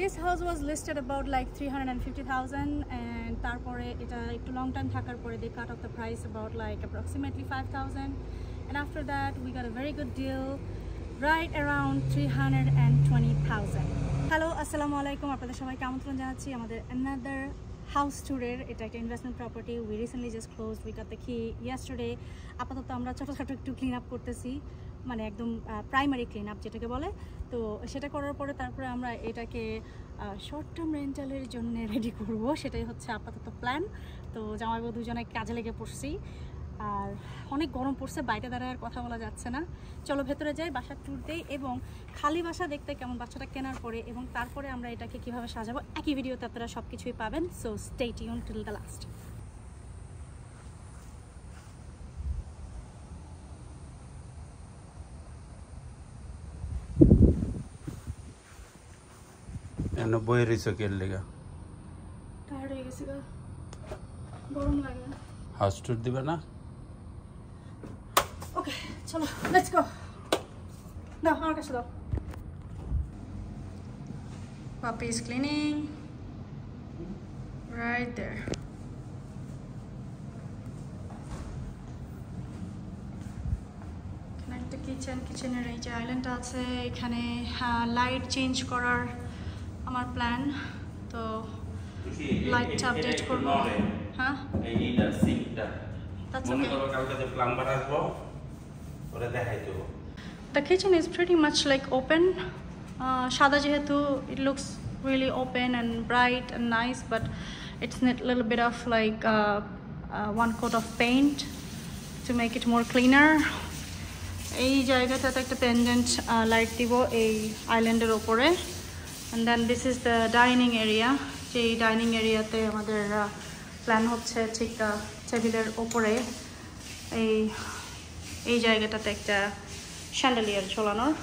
This house was listed about like 350,000 and tarpore eta ekটু long time thakar pore they cut off the price about like approximately 5,000 and after that we got a very good deal right around 320,000. Hello, assalamu alaikum, আপনাদের সবাইকে আমন্ত্রণ জানাচ্ছি আমাদের another house tour-এর। এটা একটা investment property, we recently just closed, we got the key yesterday. আপাতত আমরা ছোট ছোট একটু ক্লিন আপ করতেছি, মানে একদম প্রাইমারি ক্লিন আপ যেটাকে বলে। তো সেটা করার পরে তারপরে আমরা এটাকে শর্ট টার্ম রেন্টালের জন্য রেডি করব, সেটাই হচ্ছে আপাতত প্ল্যান। তো জামাইবাবু দুজনে কাজে লেগে পড়ছি, আর অনেক গরম পড়ছে, বাইরে দাঁড়ায় আর কথা বলা যাচ্ছে না। চলো ভেতরে যাই, বাসার ট্যুর দেই এবং খালি বাসা দেখতে কেমন বাচ্চাটা কেনার পরে এবং তারপরে আমরা এটাকে কিভাবে সাজাবো একই ভিডিওতে আপনারা সব কিছুই পাবেন। So stay tune till the last. বইয়ের রিসোকের লেগা টায়ার্ড হয়ে গেছি, গরম লাগে। হাউস ট্যুর দিবে না? ওকে চলো লেটস গো। দাও আমার কাছে দাও। Puppy is cleaning right there. এখানে একটা কিচেনের এই যে আইল্যান্ড আছে, এখানে লাইট চেঞ্জ করার আমার প্ল্যান। তো লাইটটা আপডেট করব। হ্যাঁ এইটা সিঙ্কটা মনে করো কালকে যে প্লাম্বার আসবো ওরা দেখাই দেব। The kitchen is pretty much like open. Shada jehetu it looks really open and bright and nice, but it's need a little bit of like one coat of paint to make it more cleaner. এই জায়গাটাতে একটা pendant light দিব এই আইল্যান্ডের উপরে। And then this is the dining area. যে dining এরিয়াতে আমাদের প্ল্যান হচ্ছে ঠিক টেবিলের উপরে এই জায়গাটাতে একটা শ্যান্ডেলিয়ার ঝোলানোর।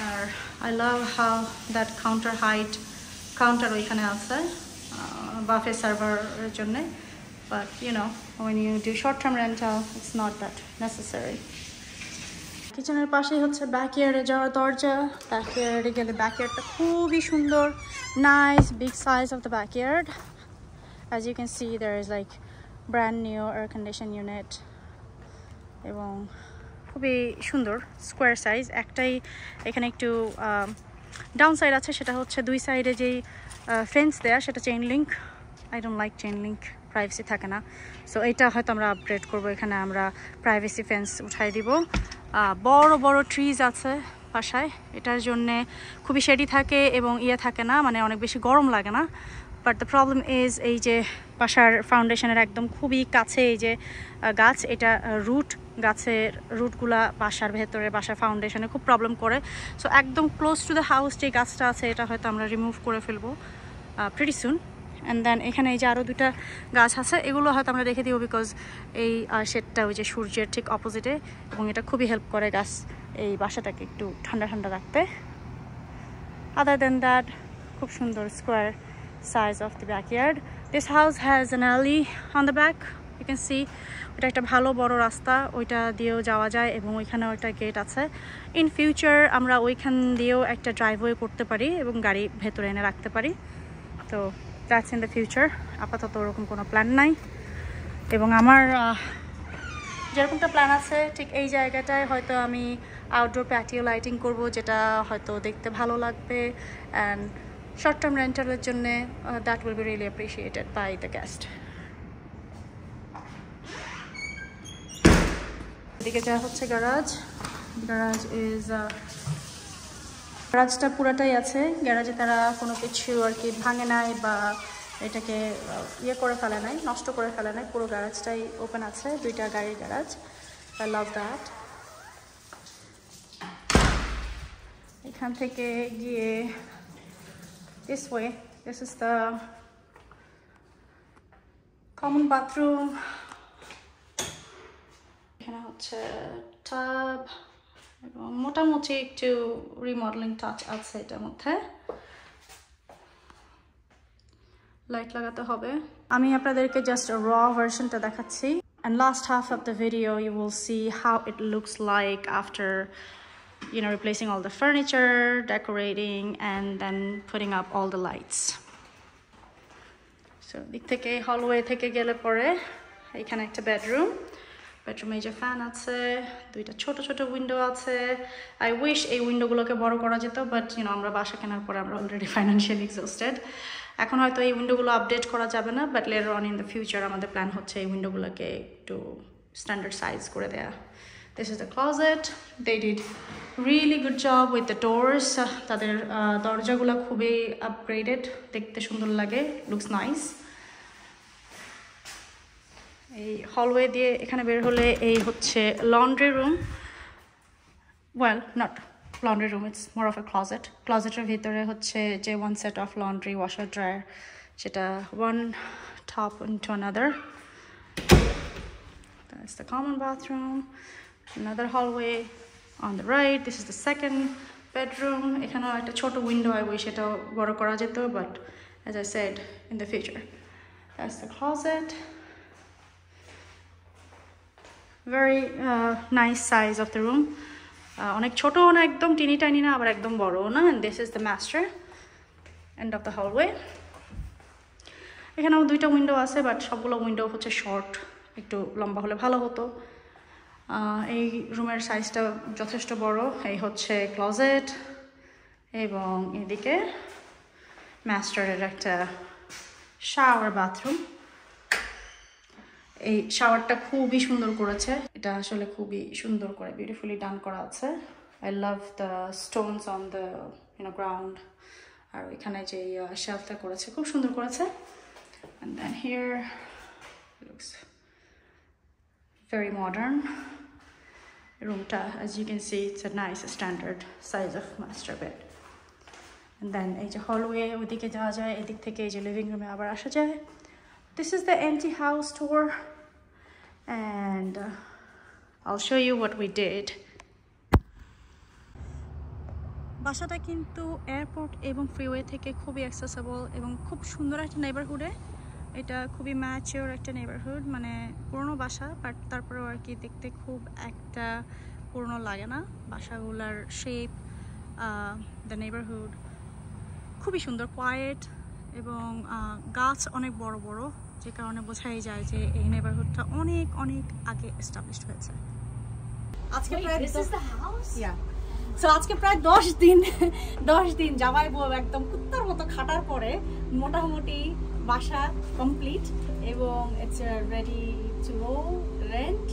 আর I love how that counter ওইখানে আছে বাফে সার্ভারের জন্যে, but you know when you do short term rental it's not that necessary. কিচেনের পাশেই হচ্ছে ব্যাকইয়ার্ডে যাওয়ার দরজা। ব্যাকইয়ার্ডে গেলে ব্যাকইয়ার্ডটা খুবই সুন্দর, nice big size of the backyard. As you can see there is like brand new air condition unit এবং খুবই সুন্দর স্কোয়ার সাইজ। একটাই এখানে একটু ডাউন সাইড আছে, সেটা হচ্ছে দুই সাইডে যেই ফেন্স দেয়া সেটা chain link. I don't like chain link, privacy থাকে না। সো এইটা হয়তো আমরা আপগ্রেড করবো, এখানে আমরা প্রাইভেসি ফেন্স উঠাই দিব। বড় বড় ট্রিজ আছে বাসায়, এটার জন্যে খুবই শেডি থাকে এবং থাকে না, মানে অনেক বেশি গরম লাগে না। বাট দ্য প্রবলেম ইজ এই যে বাসার ফাউন্ডেশনের একদম খুবই কাছে এই যে গাছ, এটা গাছের রুটগুলা বাসার ভেতরে বাসার ফাউন্ডেশনে খুব প্রবলেম করে। সো একদম ক্লোজ টু দ্য হাউস যে গাছটা আছে এটা হয়তো আমরা রিমুভ করে ফেলবো প্রিটি সুন। অ্যান্ড দেন এখানে এই যে আরও দুটা গাছ আছে, এগুলো হয়তো আমরা রেখে দিব বিকজ এই শেডটা ওই যে সূর্যের ঠিক অপোজিটে এবং এটা খুবই হেল্প করে গাছ এই বাসাটাকে একটু ঠান্ডা ঠান্ডা রাখতে। আদার দেন দ্যাট খুব সুন্দর square size of the backyard. This house has an alley on the back, you can see. ওটা একটা ভালো বড় রাস্তা, ওইটা দিয়েও যাওয়া যায় এবং ওইখানেও একটা গেট আছে। ইন ফিউচার আমরা ওইখান দিয়েও একটা ড্রাইভওয়ে করতে পারি এবং গাড়ি ভেতরে এনে রাখতে পারি। তো দ্যাটস ইন দ্য ফিউচার, আপাতত ওরকম কোনো প্ল্যান নাই। এবং আমার যেরকমটা প্ল্যান আছে ঠিক এই জায়গাটায় হয়তো আমি আউটডোর প্যাটিও লাইটিং করব, যেটা হয়তো দেখতে ভালো লাগবে অ্যান্ড short term rental জন্যে that will be really appreciated by the guest. এদিকে যা হচ্ছে গ্যারাজ ইজ গ্যারাজটা পুরাটাই আছে। গ্যারাজে তারা কোনো কিছু আর কি ভাঙে নাই বা এটাকে করে ফেলে নাই, নষ্ট করে ফেলে নাই, পুরো গ্যারাজটাই ওপেন আছে, দুইটা গাড়ির গ্যারাজ। I love that. এখান থেকে গিয়ে this way, this is the common bathroom. এখানে হচ্ছে টাব এবং মোটামুটি একটু রিমডেলিং টাচ আছে এটার মধ্যে। লাইট লাগাতে হবে। আমি আপনাদেরকে জাস্ট র ভার্সনটা দেখাচ্ছি, and last half of the video you will see how it looks like after you know, replacing all the furniture, decorating, and then putting up all the lights. So দিক থেকে hallway থেকে গেলে পরে এখানে একটা bedroom. বেডরুমে যে fan আছে, দুইটা ছোট ছোট উইন্ডো আছে। আই উইশ এই উইন্ডোগুলোকে বড় করা যেত, বাট ইউনো আমরা বাসা কেনার পরে আমরা অলরেডি ফাইন্যান্সিয়ালি এক্সস্টেড। এখন হয়তো এই উইন্ডোগুলো আপডেট করা যাবে না, but later on in the future আমাদের প্ল্যান হচ্ছে এই উইন্ডোগুলোকে একটু স্ট্যান্ডার্ড সাইজ করে দেয়া। This is the closet. They did really good job with the doors. তাদের দরজাগুলো খুবই আপগ্রেডেড, দেখতে সুন্দর লাগে, লুকস নাইস। এই হলওয়ে দিয়ে এখানে বের হলে এই হচ্ছে laundry room. Well, not laundry room, it's more of a closet. ক্লজেটের ভিতরে হচ্ছে যে one set of laundry, washer, dryer, সেটা one top into another. That's the common bathroom. Another hallway on the right. This is the second bedroom. এখানেও একটা ছোট window, I wish এটাও বড় করা যেত, but as I said, in the future. That's the closet. Very nice size of the room. অনেক ছোট না, একদম টিনি টাইনি না, আবার একদম বড় না। And this is the master. End of the hallway. এখানেও দুইটা উইন্ডো আছে, বাট সবগুলো উইন্ডো হচ্ছে শর্ট, একটু লম্বা হলে ভালো হতো। এই রুমের সাইজটা যথেষ্ট বড়। এই হচ্ছে ক্লোজেট, এবং এদিকে মাস্টারের একটা শাওয়ার বাথরুম। এই শাওয়ারটা খুবই সুন্দর করেছে, এটা আসলে খুবই সুন্দর করে বিউটিফুলি ডান করা আছে। I love the stones on the ground, আর এখানে যে শেলফটা করেছে খুব সুন্দর করেছে। And then here it looks very modern. Roomta, as you can see, it's a nice standard size of master bed. And then এই যে hallway, ওদিকে যাওয়া যায়, এদিক থেকে এই যে লিভিং রুমে আবার আসা যায়। This is the empty house tour, and I'll show you what we did. বাসাটা কিন্তু এয়ারপোর্ট এবং ফ্রিওয়ে থেকে খুবই অ্যাক্সেসেবল এবং খুব সুন্দর একটা নেইবারহুডে। এটা খুবই ম্যাচিওর একটা নেইবারহুড, মানে পুরনো বাসা, বাট তারপরেও আর কি দেখতে খুব একটা পুরনো লাগে না। বাসাগুলার শেপ, দ্য নেইবারহুড খুবই সুন্দর, কোয়াইট, এবং গাছ অনেক বড় বড়, যে কারণে বোঝাই যায় যে এই নেইবারহুডটা অনেক অনেক আগে এস্টাবলিশড হয়েছে। আজকে প্রায় আজকে প্রায় 10 দিন জামাই বউ একদম কুত্তার মতো খাটার পরে মোটামুটি বাসা কমপ্লিট, এবং ইটস রেডি টু রেন্ট।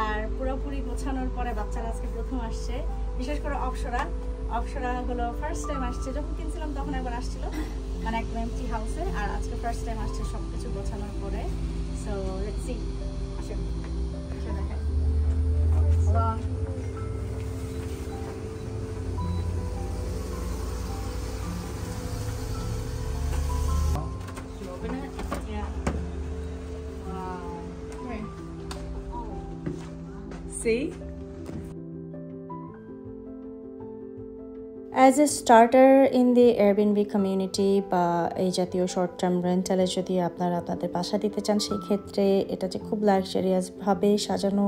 আর পুরোপুরি গোছানোর পরে বাচ্চারা আজকে প্রথম আসছে, বিশেষ করে অপসরা হলো ফার্স্ট টাইম আসছে। যখন কিনছিলাম তখন একবার আসছিল, মানে একদম এমটি হাউসে, আর আজকে ফার্স্ট টাইম আসছে সবকিছু গোছানোর পরে। সো লেটস সি, আসেন দেখাই। Open it? Yeah. Wow. Okay. See? As a starter in the Airbnb community বা এই জাতীয় শর্ট টার্ম রেন্টালে যদি আপনারা আপনাদের বাসা দিতে চান, সেই ক্ষেত্রে এটা যে খুব লাক্সারিয়াসভাবে সাজানো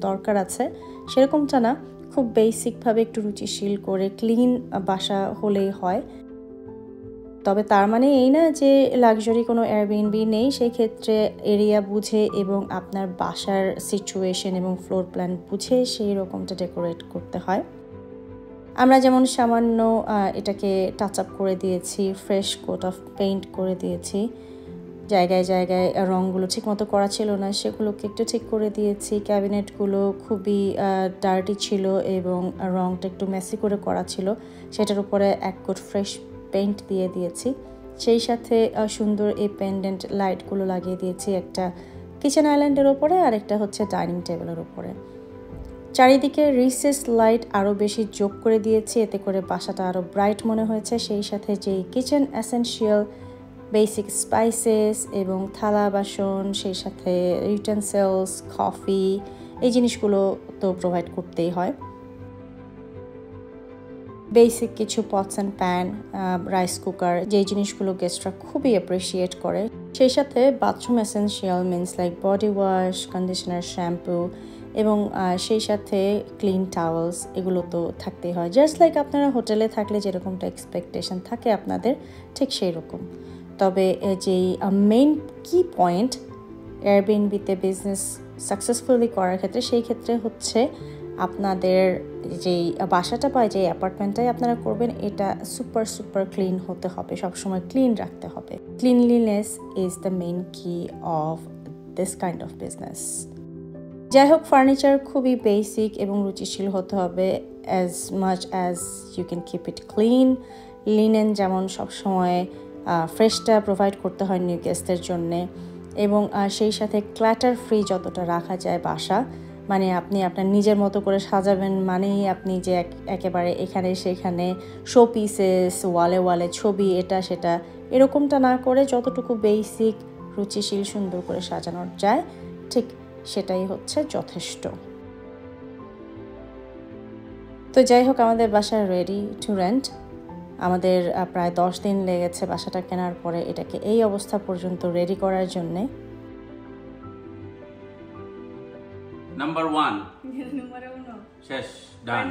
দরকার আছে সেরকমটা না, খুব বেসিকভাবে একটু রুচিশীল করে ক্লিন বাসা হলেই হয়। তবে তার মানে এই না যে লাক্সারি কোনো এয়ারবিএনবি নেই, সেই ক্ষেত্রে এরিয়া বুঝে এবং আপনার বাসার সিচুয়েশন এবং ফ্লোর প্ল্যান বুঝে সেই রকমটা ডেকোরেট করতে হয়। আমরা যেমন সামান্য এটাকে টাচ আপ করে দিয়েছি, ফ্রেশ কোট অফ পেইন্ট করে দিয়েছি, জায়গায় জায়গায় রঙগুলো ঠিকমতো করা ছিল না সেগুলোকে একটু ঠিক করে দিয়েছি, ক্যাবিনেটগুলো খুবই ডার্টি ছিল এবং রঙটা একটু মেসি করে করা ছিল, সেটার উপরে এক কোট ফ্রেশ পেইন্ট দিয়ে দিয়েছি। সেই সাথে সুন্দর এই পেন্ডেন্ট লাইটগুলো লাগিয়ে দিয়েছি, একটা কিচেন আইল্যান্ডের ওপরে আর একটা হচ্ছে ডাইনিং টেবিলের ওপরে। চারিদিকে রিসেস লাইট আরও বেশি যোগ করে দিয়েছি, এতে করে বাসাটা আরও ব্রাইট মনে হয়েছে। সেই সাথে যেই কিচেন এসেনশিয়াল বেসিক স্পাইসেস এবং থালা বাসন, সেই সাথে ইউটেন্সিলস, কফি, এই জিনিসগুলো তো প্রোভাইড করতেই হয়। বেসিক কিছু pots and pan, rice cooker, যেই জিনিসগুলো গেস্টরা খুবই অ্যাপ্রিসিয়েট করে। সেই সাথে bathroom essential means like body wash, conditioner, shampoo এবং সেই সাথে ক্লিন টাওয়েলস এগুলো তো থাকতেই হয়, জাস্ট লাইক আপনারা হোটেলে থাকলে যেরকমটা এক্সপেকটেশন থাকে আপনাদের ঠিক সেই রকম। তবে যেই মেইন কি পয়েন্ট এয়ারবিএনবিতে বিজনেস সাকসেসফুলি করার ক্ষেত্রে, সেই ক্ষেত্রে হচ্ছে আপনাদের যেই বাসাটা বা যে অ্যাপার্টমেন্টটাই আপনারা করবেন এটা সুপার ক্লিন হতে হবে, সবসময় ক্লিন রাখতে হবে। Cleanliness is the main key of this kind of business. যাই হোক, ফার্নিচার খুবই বেসিক এবং রুচিশীল হতে হবে, as much as you can keep it clean. Linen যেমন সবসময় ফ্রেশটা প্রোভাইড করতে হয় নিউ গেস্টদের জন্যে, এবং সেই সাথে ক্ল্যাটার ফ্রি যতটা রাখা যায় বাসা, মানে আপনি আপনার নিজের মতো করে সাজাবেন মানেই আপনি যে একেবারে এখানে সেখানে শো পিসেস, ওয়ালে ছবি, এটা সেটা এরকমটা না করে যতটুকু বেসিক রুচিশীল সুন্দর করে সাজানো যায় ঠিক সেটাই হচ্ছে যথেষ্ট। তো যাই হোক, আমাদের বাসা রেডি টু রেন্ট। আমাদের প্রায় 10 দিন লেগেছে বাসাটা কেনার পরে এটাকে এই অবস্থা পর্যন্ত রেডি করার জন্যে। নাম্বার 1 শেষ, ডান,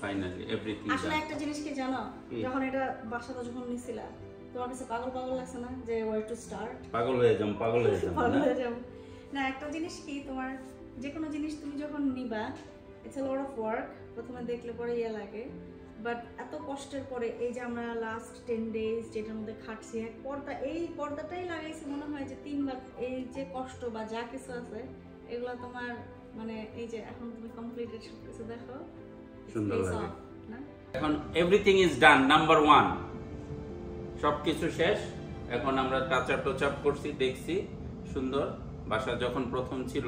ফাইনালি এভরিথিং আসলে একটা জিনিস কি জানো, যখন এটা বাসাটা যখন নিছিলা তোমার কাছে পাগল লাগছে না যে ওয়ার টু স্টার্ট? পাগল হয়ে যাম না, একটা জিনিস কি, তোমার যে কোনো জিনিস তুমি যখন নিবা it's a lot of work, প্রথমে দেখলে পরে লাগে, বাট এত কষ্টের পরে এই যে আমরা লাস্ট 10 ডেজ যেটার মধ্যে খাটছি, এই পর্দাটাই লাগাইছি মনে হয় যে 3 বার। এই যে কষ্ট বা যা কিছু আছে এগুলো তোমার মানে এই যে এখন তুমি কমপ্লিটেড সব কিছু দেখো, সুন্দর লাগে না? এখন এভরিথিং ইজ ডান, নাম্বার 1 সবকিছু শেষ। এখন আমরা টাচ আপ করছি, দেখছি সুন্দর। বাসা যখন প্রথম ছিল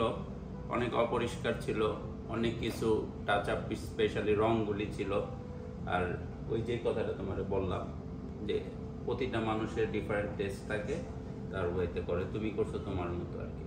অনেক অপরিষ্কার ছিল, অনেক কিছু টাচ আপ, স্পেশালি রংগুলি ছিল। আর ওই যে কথাটা তোমার বললাম যে প্রতিটা মানুষের ডিফারেন্ট টেস্ট থাকে, তার ওয়েতে করে, তুমি করছো তোমার মতো আর কি।